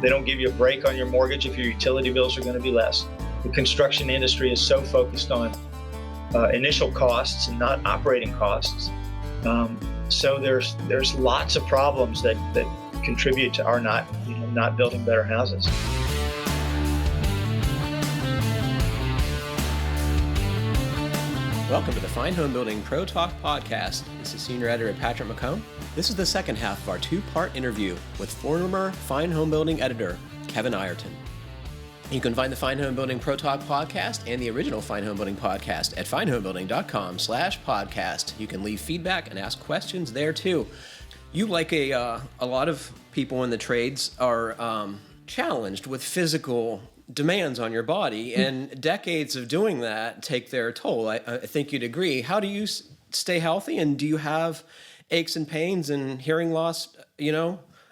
They don't give you a break on your mortgage if your utility bills are going to be less. The construction industry is so focused on initial costs and not operating costs. So there's lots of problems that contribute to our not building better houses. Welcome to the Fine Homebuilding Pro Talk podcast. This is Senior Editor Patrick McComb. This is the second half of our two-part interview with former Fine Homebuilding editor Kevin Ireton. You can find the Fine Homebuilding Pro Talk podcast and the original Fine Homebuilding podcast at finehomebuilding.com/podcast. You can leave feedback and ask questions there too. You, like a lot of people in the trades, are challenged with physical demands on your body, and decades of doing that take their toll. I think you'd agree. How do you stay healthy, and do you have aches and pains and hearing loss,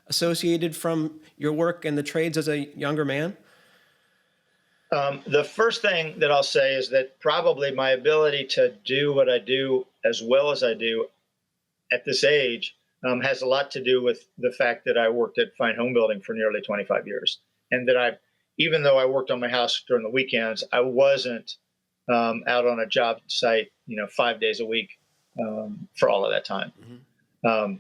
associated from your work in the trades as a younger man? The first thing that I'll say is that probably my ability to do what I do as well as I do at this age has a lot to do with the fact that I worked at Fine Homebuilding for nearly 25 years, and that even though I worked on my house during the weekends, I wasn't out on a job site, 5 days a week for all of that time. Mm-hmm.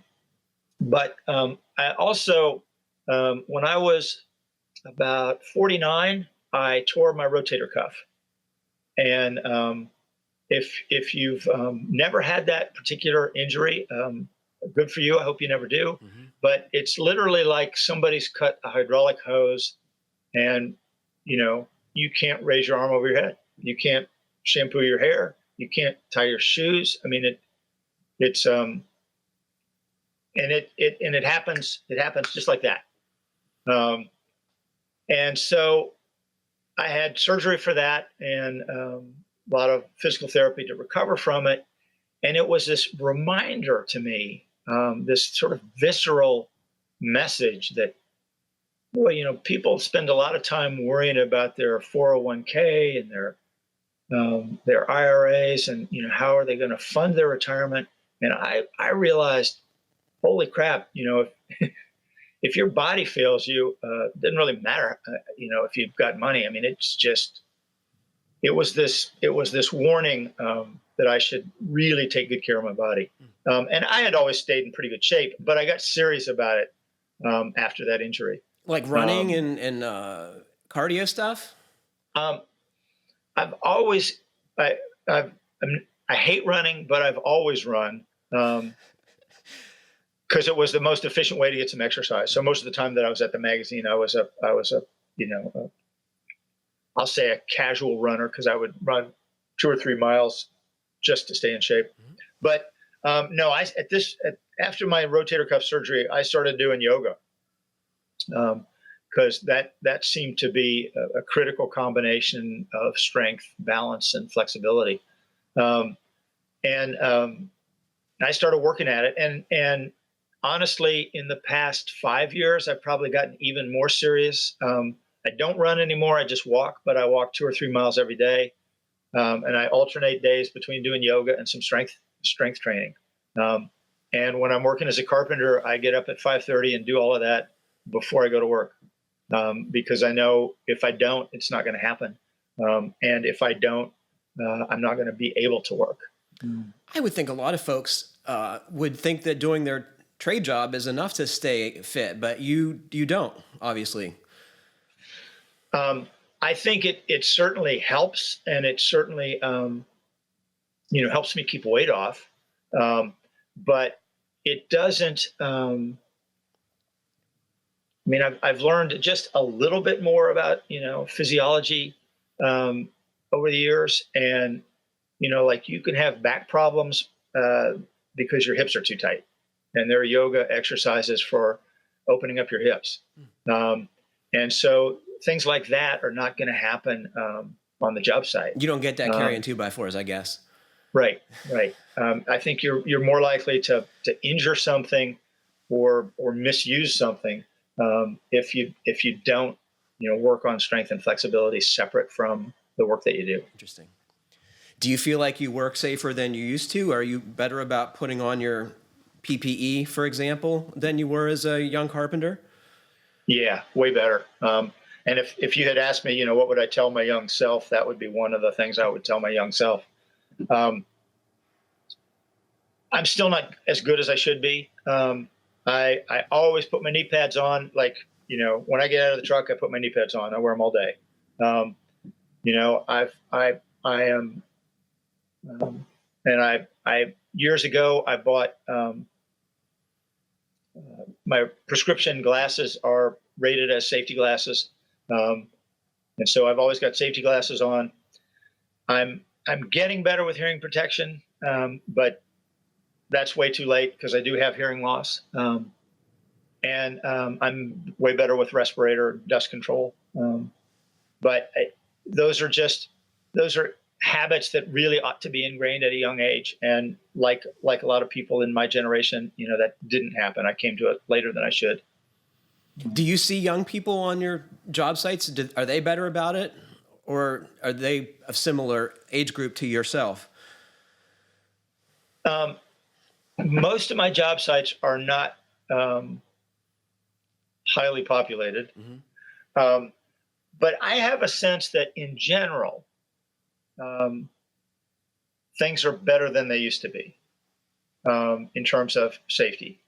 But I also, when I was about 49, I tore my rotator cuff. And if you've never had that particular injury, good for you. I hope you never do. Mm-hmm. But it's literally like somebody's cut a hydraulic hose, and you can't raise your arm over your head. You can't shampoo your hair. You can't tie your shoes. I mean, it happens just like that. And so I had surgery for that, and a lot of physical therapy to recover from it. And it was this reminder to me, this sort of visceral message that, people spend a lot of time worrying about their 401k and their IRAs, and how are they going to fund their retirement. And I realized, holy crap, if your body fails you, it doesn't really matter, if you've got money. I mean, it was this warning that I should really take good care of my body. And I had always stayed in pretty good shape, but I got serious about it after that injury. Like running and cardio stuff? I've always, I hate running, but I've always run because it was the most efficient way to get some exercise. So most of the time that I was at the magazine, I was I'll say a casual runner, because I would run 2 or 3 miles just to stay in shape. Mm-hmm. But no, after my rotator cuff surgery, I started doing yoga. Because that seemed to be a critical combination of strength, balance, and flexibility. And I started working at it. And honestly, in the past 5 years, I've probably gotten even more serious. I don't run anymore. I just walk, but I walk 2 or 3 miles every day. And I alternate days between doing yoga and some strength training. And when I'm working as a carpenter, I get up at 5:30 and do all of that before I go to work, because I know if I don't, it's not going to happen. And if I don't, I'm not going to be able to work. I would think a lot of folks would think that doing their trade job is enough to stay fit, but you don't, obviously. I think it certainly helps, and it certainly helps me keep weight off, but it doesn't. I've learned just a little bit more about, physiology over the years. And, like you can have back problems because your hips are too tight. And there are yoga exercises for opening up your hips. And so things like that are not going to happen on the job site. You don't get that carrying 2x4s, I guess. Right. I think you're more likely to injure something or misuse something if you don't work on strength and flexibility separate from the work that you do. Interesting. Do you feel like you work safer than you used to? Are you better about putting on your PPE, for example, than you were as a young carpenter? Yeah, way better. And if you had asked me, what would I tell my young self, that would be one of the things I would tell my young self. Um, I'm still not as good as I should be. I always put my knee pads on. Like, when I get out of the truck, I put my knee pads on. I wear them all day. Um, I am, and I years ago I bought my prescription glasses are rated as safety glasses, and so I've always got safety glasses on. I'm getting better with hearing protection, but that's way too late because I do have hearing loss. And I'm way better with respirator dust control. But those are habits that really ought to be ingrained at a young age. And like a lot of people in my generation, that didn't happen. I came to it later than I should. Do you see young people on your job sites? Are they better about it, or are they a similar age group to yourself? Most of my job sites are not highly populated. But I have a sense that in general, things are better than they used to be in terms of safety.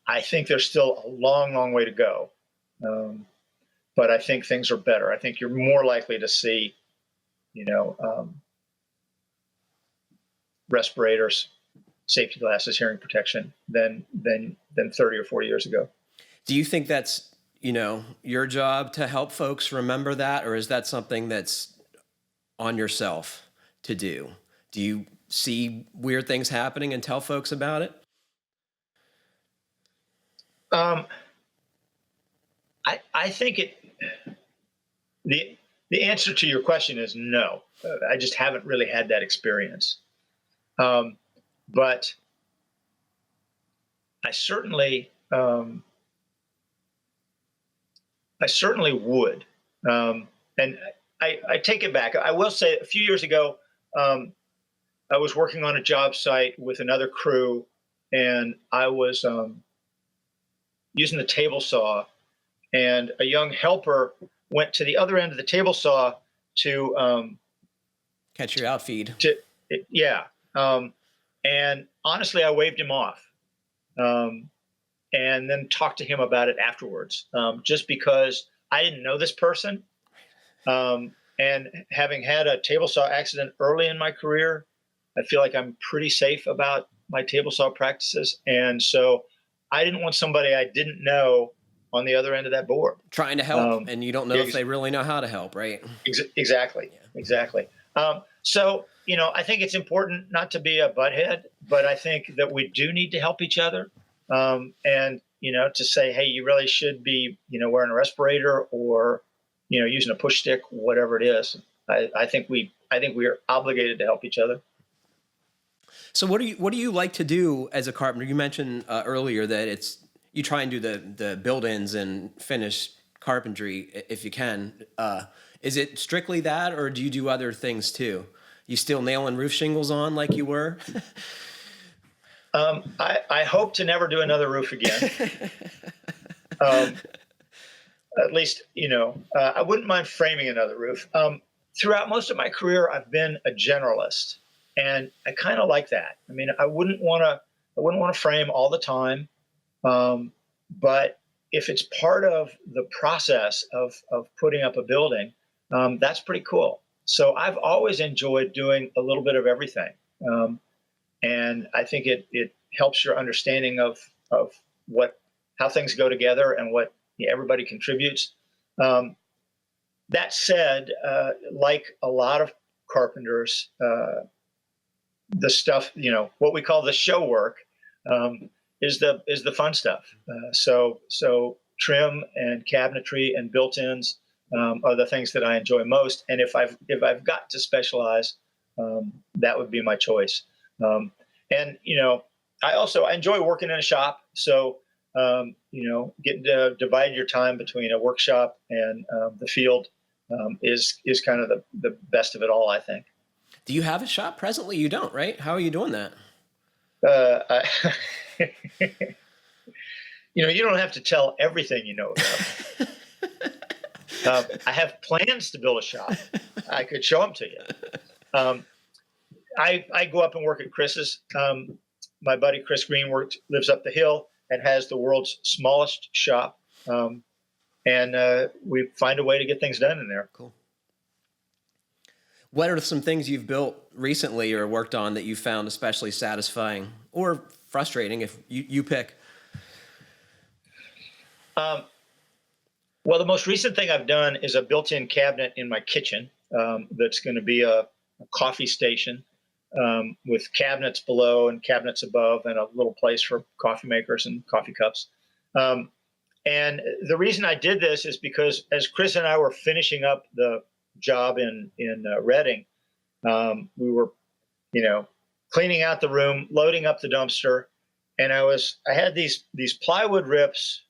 I think there's still a long, long way to go. But I think things are better. I think you're more likely to see, respirators, safety glasses, hearing protection than 30 or 40 years ago. Do you think that's, your job to help folks remember that, or is that something that's on yourself to do? Do you see weird things happening and tell folks about it? I think the answer to your question is no. I just haven't really had that experience. But I certainly would. And I take it back. I will say a few years ago, I was working on a job site with another crew, and I was using the table saw, and a young helper went to the other end of the table saw to catch your outfeed. And honestly, I waved him off, and then talked to him about it afterwards, just because I didn't know this person. And having had a table saw accident early in my career, I feel like I'm pretty safe about my table saw practices. And so I didn't want somebody I didn't know on the other end of that board. Trying to help, and you don't know if they really know how to help, right? Exactly. Yeah. Exactly. So, I think it's important not to be a butthead, but I think that we do need to help each other. And, to say, hey, you really should be, wearing a respirator or, using a push stick, whatever it is. I think we are obligated to help each other. So what do you like to do as a carpenter? You mentioned earlier that you try and do the build-ins and finish carpentry if you can. Is it strictly that, or do you do other things too? You still nailing roof shingles on like you were? I hope to never do another roof again. At least, I wouldn't mind framing another roof. Throughout most of my career, I've been a generalist, and I kind of like that. I mean, I wouldn't want to frame all the time, but if it's part of the process of putting up a building, that's pretty cool. So I've always enjoyed doing a little bit of everything, and I think it helps your understanding of how things go together and what everybody contributes. That said, like a lot of carpenters, the stuff, what we call the show work, is the fun stuff. So trim and cabinetry and built-ins are the things that I enjoy most. And if I've got to specialize, that would be my choice. And I enjoy working in a shop. So getting to divide your time between a workshop and the field is kind of the best of it all, I think. Do you have a shop presently? You don't, right? How are you doing that? You don't have to tell everything you know about. I have plans to build a shop. I could show them to you. Um, I go up and work at Chris's. My buddy Chris Green lives up the hill and has the world's smallest shop. And we find a way to get things done in there. Cool. What are some things you've built recently or worked on that you found especially satisfying or frustrating, if you pick? Well, the most recent thing I've done is a built-in cabinet in my kitchen that's going to be a coffee station with cabinets below and cabinets above and a little place for coffee makers and coffee cups. And the reason I did this is because as Chris and I were finishing up the job in Reading, we were, cleaning out the room, loading up the dumpster, and I had these plywood rips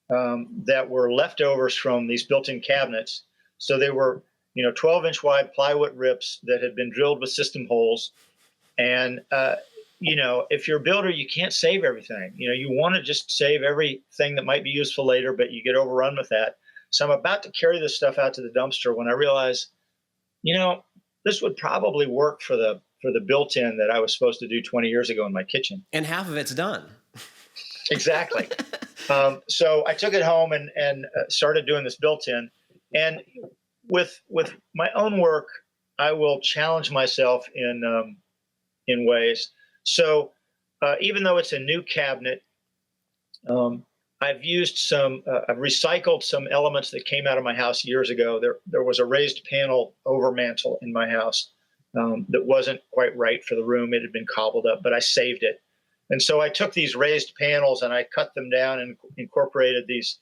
that were leftovers from these built-in cabinets. So they were, 12-inch wide plywood rips that had been drilled with system holes. And, if you're a builder, you can't save everything. You want to just save everything that might be useful later, but you get overrun with that. So I'm about to carry this stuff out to the dumpster when I realize, this would probably work for the built-in that I was supposed to do 20 years ago in my kitchen. And half of it's done. Exactly. So I took it home and started doing this built-in. And with my own work, I will challenge myself in ways. So even though it's a new cabinet, I've recycled some elements that came out of my house years ago. There was a raised panel over mantle in my house that wasn't quite right for the room. It had been cobbled up, but I saved it. And so I took these raised panels and I cut them down and incorporated these,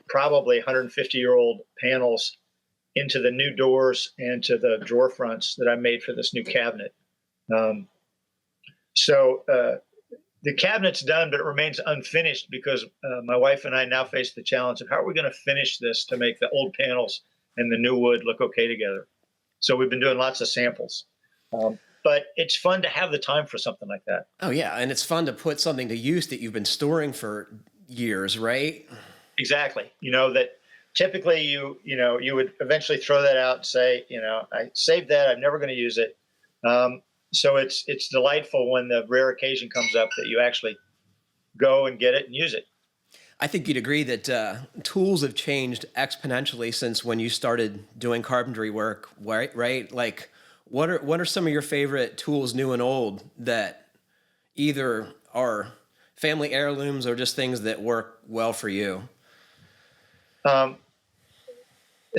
probably 150-year-old panels into the new doors and to the drawer fronts that I made for this new cabinet. So the cabinet's done, but it remains unfinished because my wife and I now face the challenge of how are we going to finish this to make the old panels and the new wood look okay together. So we've been doing lots of samples. But it's fun to have the time for something like that. Oh, yeah. And it's fun to put something to use that you've been storing for years, right? Exactly. That typically you would eventually throw that out and say, I saved that. I'm never going to use it. So it's delightful when the rare occasion comes up that you actually go and get it and use it. I think you'd agree that tools have changed exponentially since when you started doing carpentry work, right? Like, what are some of your favorite tools, new and old, that either are family heirlooms or just things that work well for you? As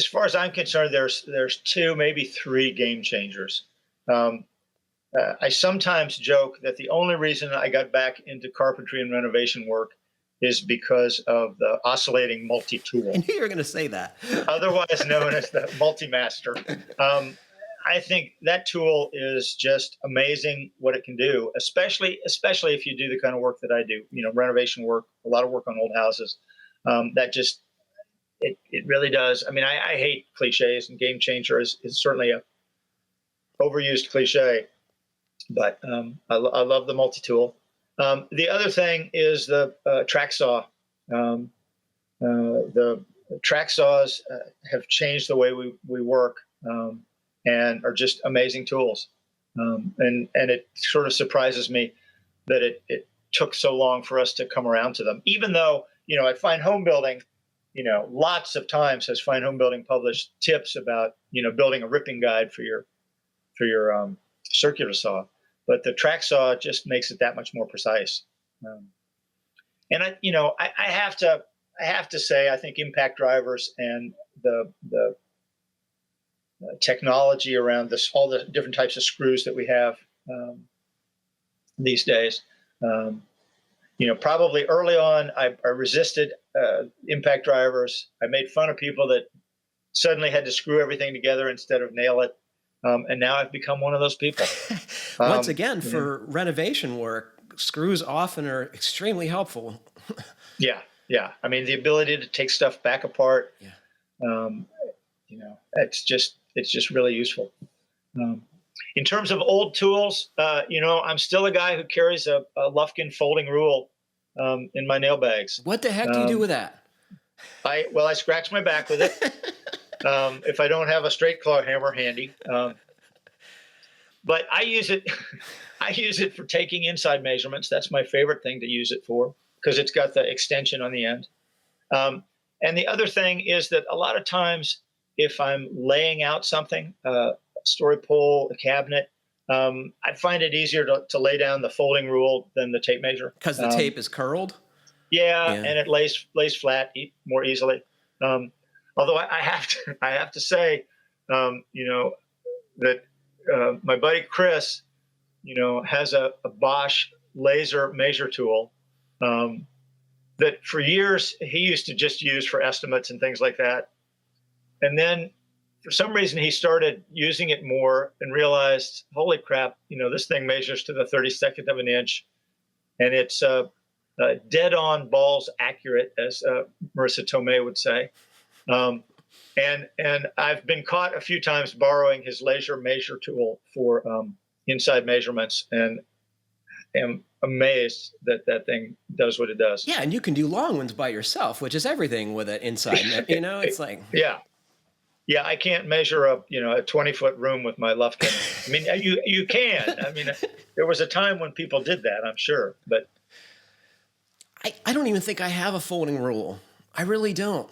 far as I'm concerned, there's 2, maybe 3 game changers. I sometimes joke that the only reason I got back into carpentry and renovation work is because of the oscillating multi-tool. I knew you were going to say that. Otherwise known as the multi-master. I think that tool is just amazing what it can do, especially if you do the kind of work that I do, renovation work, a lot of work on old houses. It really does. I mean, I hate cliches, and game changer is certainly a overused cliche, but I love the multi-tool. The other thing is the track saw. The track saws have changed the way we work. And are just amazing tools. And it sort of surprises me that it took so long for us to come around to them. Even though, at Fine Homebuilding, lots of times has Fine Homebuilding published tips about, building a ripping guide for your circular saw. But the track saw just makes it that much more precise. And I have to say, I think impact drivers and the technology around this, all the different types of screws that we have these days. Probably early on, I resisted impact drivers. I made fun of people that suddenly had to screw everything together instead of nail it. And now I've become one of those people. Once again, for renovation work, screws often are extremely helpful. Yeah. I mean, the ability to take stuff back apart. Yeah. It's just really useful. In terms of old tools, I'm still a guy who carries a Lufkin folding rule in my nail bags. What the heck do you do with that? I scratch my back with it. If I don't have a straight claw hammer handy. But I use it. I use it for taking inside measurements. That's my favorite thing to use it for because it's got the extension on the end. And the other thing is that a lot of times, if I'm laying out something, a story pole, a cabinet, I find it easier to lay down the folding rule than the tape measure. Because the tape is curled? Yeah, and it lays flat more easily. Although I have to say, that my buddy Chris, has a Bosch laser measure tool that for years he used to just use for estimates and things like that. And then for some reason he started using it more and realized, holy crap, this thing measures to the 32nd of an inch, and it's dead on balls accurate, as Marissa Tomei would say. And I've been caught a few times borrowing his laser measure tool for inside measurements, and am amazed that that thing does what it does. Yeah, and you can do long ones by yourself, which is everything with it inside. It's like yeah, I can't measure a 20-foot room with my left hand. I mean, you can. I mean, there was a time when people did that, I'm sure, but I don't even think I have a folding rule. I really don't.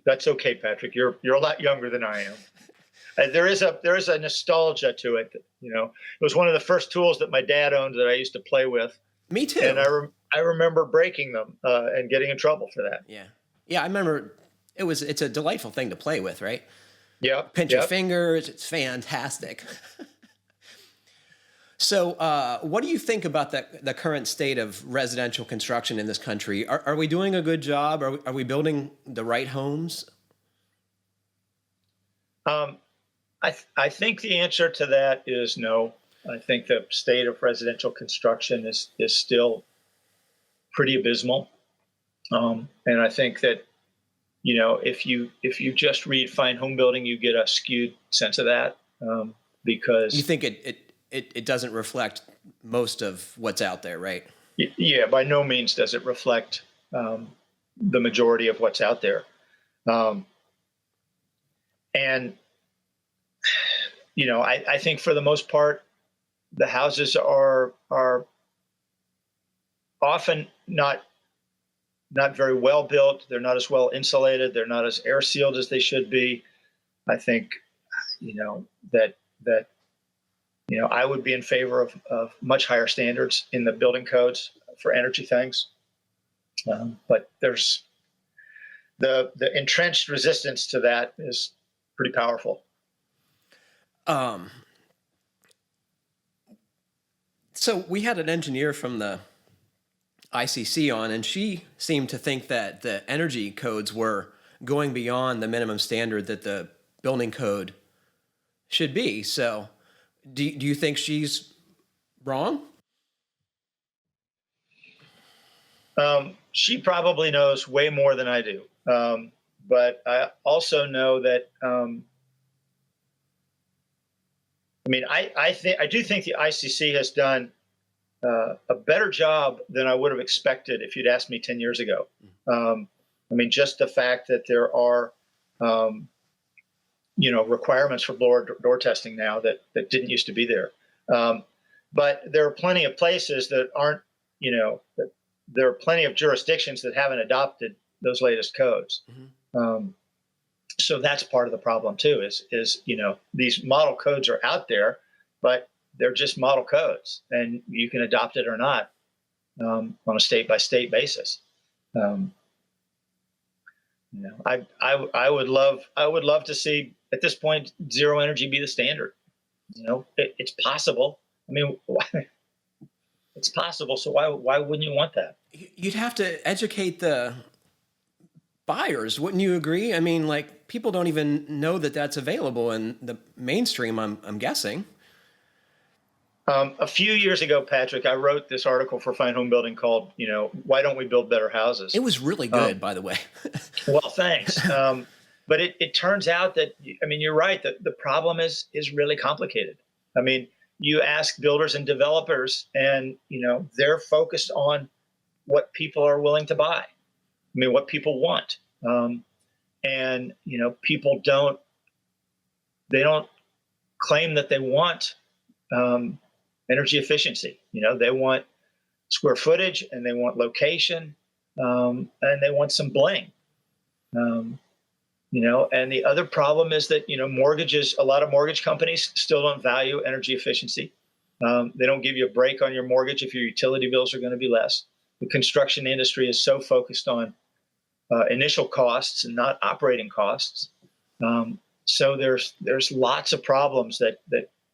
That's okay, Patrick. You're a lot younger than I am. There is a nostalgia to it. It was one of the first tools that my dad owned that I used to play with. Me too. And I remember breaking them and getting in trouble for that. Yeah. I remember it's a delightful thing to play with, right? Yeah. Pinch your fingers. It's fantastic. So, what do you think about the current state of residential construction in this country? Are we doing a good job? Are we building the right homes? I think the answer to that is no. I think the state of residential construction is still pretty abysmal. And I think that, if you just read Fine Homebuilding, you get a skewed sense of that, because you think it doesn't reflect most of what's out there, right? Yeah, by no means does it reflect the majority of what's out there. And I think for the most part, the houses are often not very well built. They're not as well insulated. They're not as air sealed as they should be. I think, that I would be in favor of much higher standards in the building codes for energy things. But there's the entrenched resistance to that is pretty powerful. So we had an engineer from the ICC on, and she seemed to think that the energy codes were going beyond the minimum standard that the building code should be. So do you think she's wrong? She probably knows way more than I do. But I also know that, I do think the ICC has done a better job than I would have expected if you'd asked me 10 years ago. Just the fact that there are, requirements for door testing now that didn't used to be there. But there are plenty of places that aren't, there are plenty of jurisdictions that haven't adopted those latest codes. Mm-hmm. So that's part of the problem too, is these model codes are out there, but they're just model codes, and you can adopt it or not on a state by state basis. I would love to see at this point zero energy be the standard. It's possible. It's possible. So why wouldn't you want that? You'd have to educate the buyers, wouldn't you agree? People don't even know that that's available in the mainstream, I'm guessing. A few years ago, Patrick, I wrote this article for Fine Homebuilding called, Why Don't We Build Better Houses? It was really good, by the way. Well, thanks. But it turns out that, you're right, that the problem is really complicated. You ask builders and developers, and, they're focused on what people are willing to buy. I mean, what people want. And people they don't claim that they want energy efficiency. They want square footage, and they want location, and they want some bling. And the other problem is that mortgages. A lot of mortgage companies still don't value energy efficiency. They don't give you a break on your mortgage if your utility bills are going to be less. The construction industry is so focused on initial costs and not operating costs. So there's lots of problems that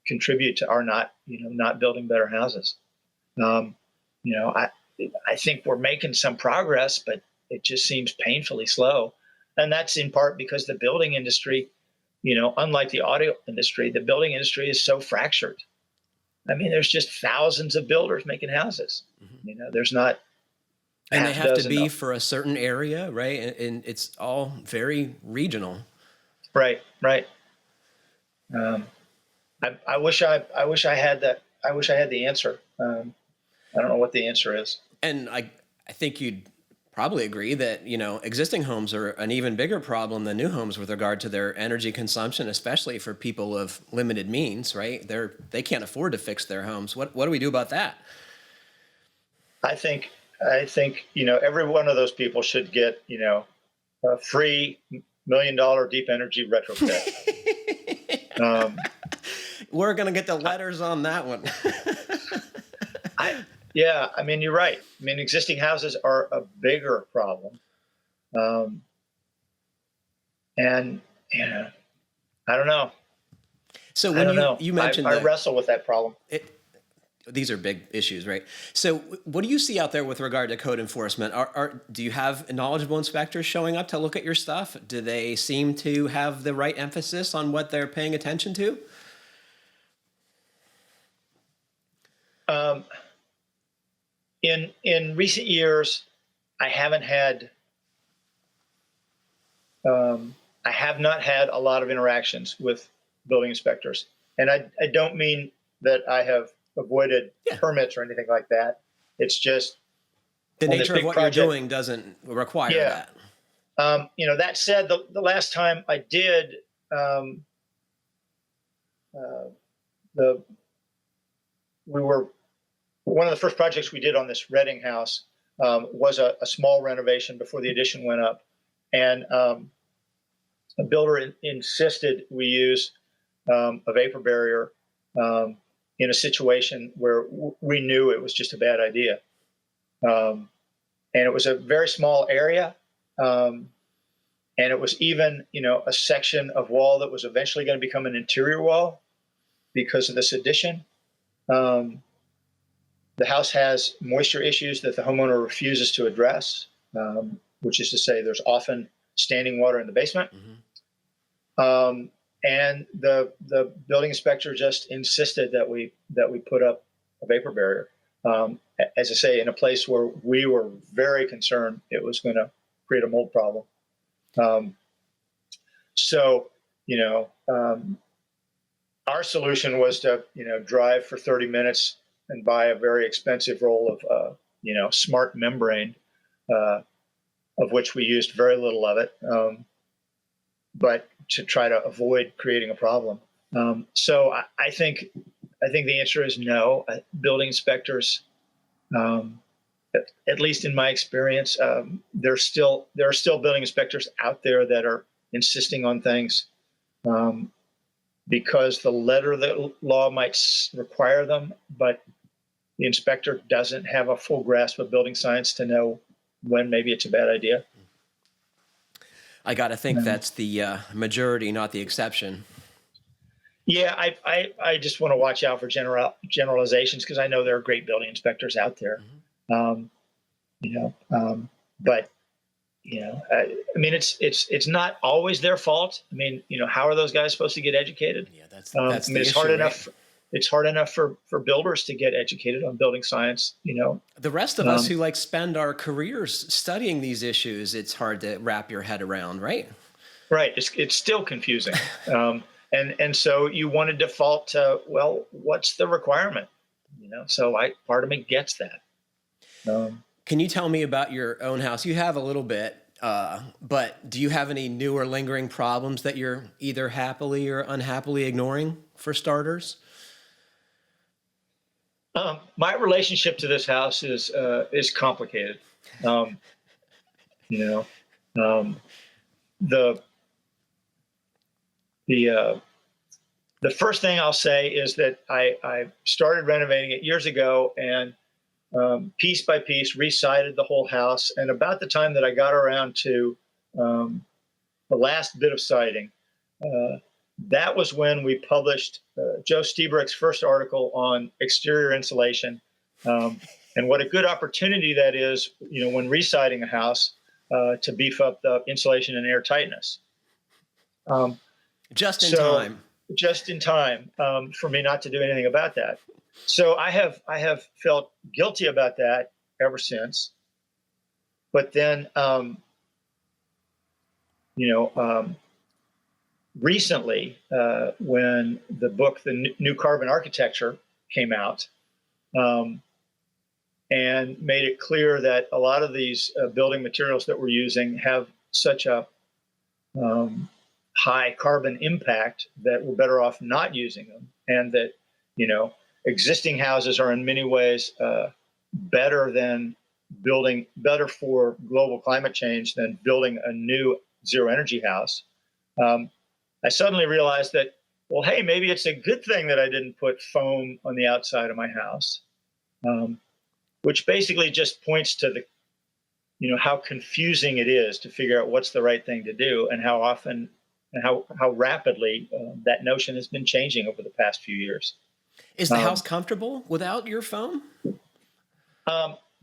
contribute to our not building better houses. I think we're making some progress, but it just seems painfully slow. And that's in part because the building industry, unlike the auto industry, the building industry is so fractured. I mean, there's just thousands of builders making houses. There's not. And they have to be for a certain area, right? And it's all very regional. Right. I wish I had that. I wish I had the answer. I don't know what the answer is. And I think you'd probably agree that, existing homes are an even bigger problem than new homes with regard to their energy consumption, especially for people of limited means, right? They can't afford to fix their homes. What do we do about that? I think every one of those people should get a free $1 million deep energy retrofit. We're gonna get the letters on that one. I mean, you're right. I mean, existing houses are a bigger problem, and I don't know. So when you mentioned I wrestle with that problem. These are big issues, right? So what do you see out there with regard to code enforcement? Do you have knowledgeable inspectors showing up to look at your stuff? Do they seem to have the right emphasis on what they're paying attention to? In recent years, I have not had a lot of interactions with building inspectors, and I don't mean that I have avoided permits or anything like that. It's just the nature of what you're doing doesn't require that. That said, the last time I did, one of the first projects we did on this Reading house was a small renovation before the addition went up, and a builder insisted we use a vapor barrier in a situation where we knew it was just a bad idea. And it was a very small area. And it was even, a section of wall that was eventually going to become an interior wall because of this addition. The house has moisture issues that the homeowner refuses to address, which is to say there's often standing water in the basement. Mm-hmm. And the building inspector just insisted that we put up a vapor barrier, as I say, in a place where we were very concerned it was going to create a mold problem. Our solution was to drive for 30 minutes and buy a very expensive roll of smart membrane, of which we used very little of it. But to try to avoid creating a problem. So I think the answer is no. Building inspectors, at least in my experience, there are still building inspectors out there that are insisting on things because the letter of the law might require them, but the inspector doesn't have a full grasp of building science to know when maybe it's a bad idea. I got to think that's the majority, not the exception. Yeah, I just want to watch out for generalizations because I know there are great building inspectors out there. Mm-hmm. But I mean, it's not always their fault. I mean, how are those guys supposed to get educated? Yeah, that's I mean, it's hard enough. Right? It's hard enough for builders to get educated on building science, The rest of us who spend our careers studying these issues, it's hard to wrap your head around, right? Right. It's still confusing. And so you want to default to, well, what's the requirement? So part of me gets that. Can you tell me about your own house? You have a little bit, but do you have any new or lingering problems that you're either happily or unhappily ignoring, for starters? My relationship to this house is complicated. Um, you know, um, the the the first thing I'll say is that I started renovating it years ago, and piece by piece re-sided the whole house. And about the time that I got around to the last bit of siding, uh, that was when we published Joe Stiebrick's first article on exterior insulation, and what a good opportunity that is, when residing a house, to beef up the insulation and air tightness. Um, Just in so time. just in time for me not to do anything about that. So I have felt guilty about that ever since. But then, recently, when the book The New Carbon Architecture came out, and made it clear that a lot of these building materials that we're using have such a high carbon impact that we're better off not using them, and that existing houses are in many ways better for global climate change than building a new zero energy house. I suddenly realized that, well, hey, maybe it's a good thing that I didn't put foam on the outside of my house, which basically just points to how confusing it is to figure out what's the right thing to do, and how often and how rapidly that notion has been changing over the past few years. Is the house comfortable without your foam?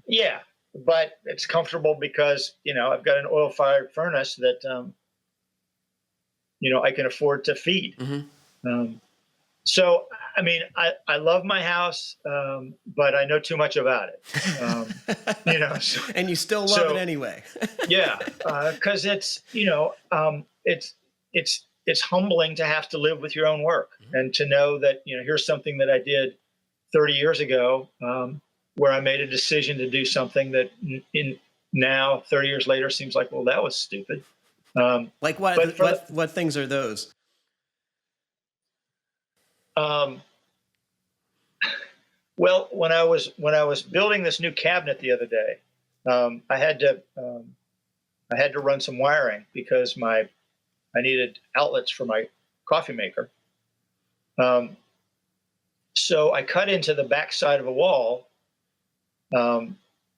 Yeah, but it's comfortable because I've got an oil-fired furnace that I can afford to feed. Mm-hmm. So I mean, I love my house, but I know too much about it. So, And you still love it anyway. Yeah, because it's humbling to have to live with your own work, and to know that here's something that I did 30 years ago, where I made a decision to do something that now 30 years later seems like, well, that was stupid. Like what things are those? Well, when I was building this new cabinet the other day, I had to run some wiring because I needed outlets for my coffee maker. So I cut into the back side of a wall.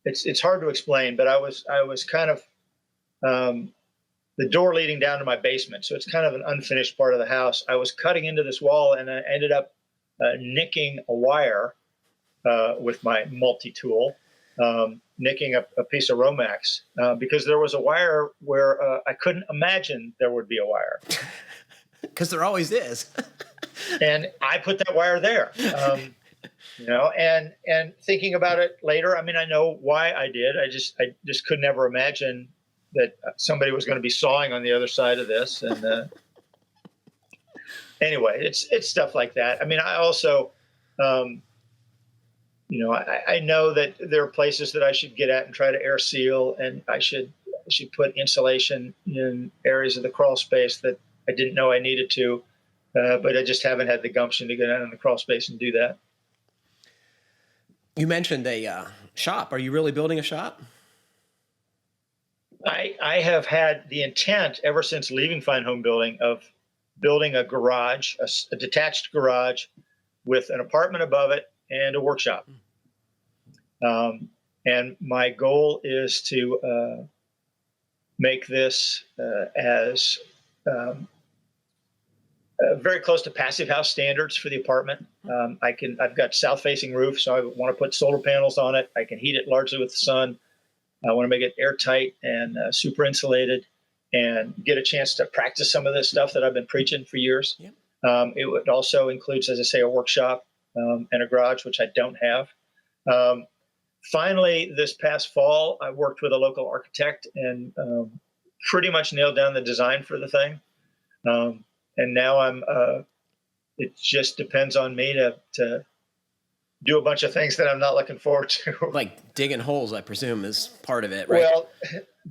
It's hard to explain, but I was kind of the door leading down to my basement, so it's kind of an unfinished part of the house. I was cutting into this wall, and I ended up nicking a wire with my multi-tool, nicking a piece of Romex, because there was a wire where I couldn't imagine there would be a wire. Because there always is. And I put that wire there, and thinking about it later, I mean, I know why I did. I just could never imagine that somebody was going to be sawing on the other side of this. And anyway, it's stuff like that. I mean, I also, I know that there are places that I should get at and try to air seal, and I should put insulation in areas of the crawl space that I didn't know I needed to, but I just haven't had the gumption to go down in the crawl space and do that. You mentioned a shop. Are you really building a shop? I have had the intent ever since leaving Fine Homebuilding of building a garage, a detached garage with an apartment above it and a workshop. And my goal is to make this as very close to passive house standards for the apartment. I've got south-facing roof, so I want to put solar panels on it. I can heat it largely with the sun. I want to make it airtight and super insulated, and get a chance to practice some of this stuff that I've been preaching for years. Yep. It would also include, as I say, a workshop and a garage, which I don't have. Finally, this past fall, I worked with a local architect and pretty much nailed down the design for the thing. And now it just depends on me to do a bunch of things that I'm not looking forward to. Like digging holes, I presume, is part of it, right? Well,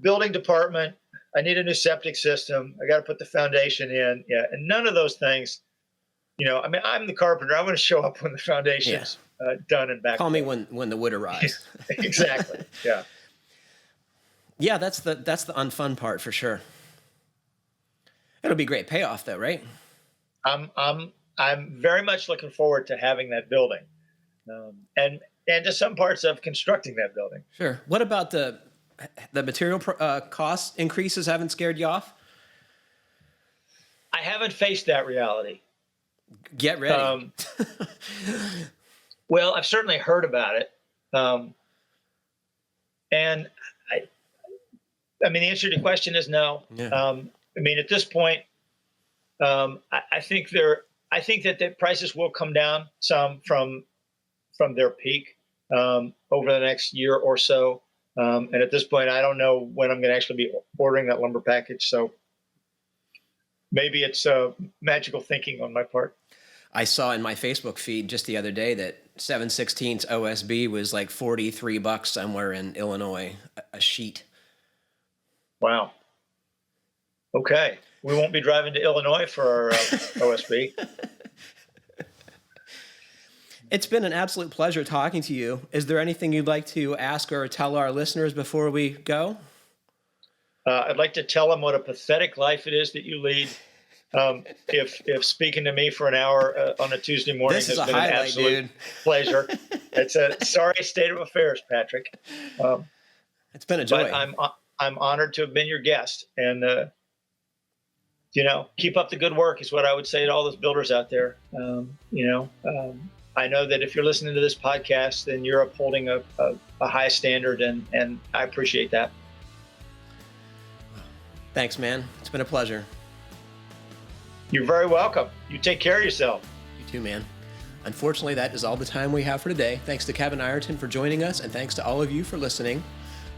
building department, I need a new septic system. I got to put the foundation in. Yeah. And none of those things, I mean, I'm the carpenter. I'm going to show up when the foundation's done and back. Call me when the wood arrives. Exactly. Yeah. Yeah, that's the unfun part for sure. It'll be great payoff though, right? I'm very much looking forward to having that building, and to some parts of constructing that building. Sure. What about the material cost increases? Haven't scared you off? I haven't faced that reality. Get ready. Well, I've certainly heard about it, and I mean, the answer to your question is no. Yeah. I mean, at this point, I think that the prices will come down some from their peak over the next year or so. And at this point, I don't know when I'm going to actually be ordering that lumber package. So maybe it's magical thinking on my part. I saw in my Facebook feed just the other day that 7/16 OSB was like $43 somewhere in Illinois a sheet. Wow. Okay. We won't be driving to Illinois for our OSB. It's been an absolute pleasure talking to you. Is there anything you'd like to ask or tell our listeners before we go? I'd like to tell them what a pathetic life it is that you lead. If speaking to me for an hour on a Tuesday morning This is has a been highlight, an absolute dude. pleasure. It's a sorry state of affairs, Patrick. It's been a joy. But I'm honored to have been your guest, and keep up the good work is what I would say to all those builders out there. I know that if you're listening to this podcast, then you're upholding a high standard, and I appreciate that. Thanks, man. It's been a pleasure. You're very welcome. You take care of yourself. You too, man. Unfortunately, that is all the time we have for today. Thanks to Kevin Ireton for joining us, and thanks to all of you for listening.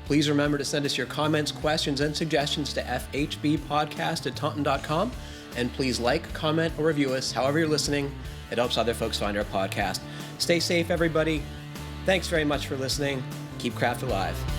Please remember to send us your comments, questions, and suggestions to fhbpodcast@taunton.com. And please like, comment, or review us however you're listening. It helps other folks find our podcast. Stay safe, everybody. Thanks very much for listening. Keep craft alive.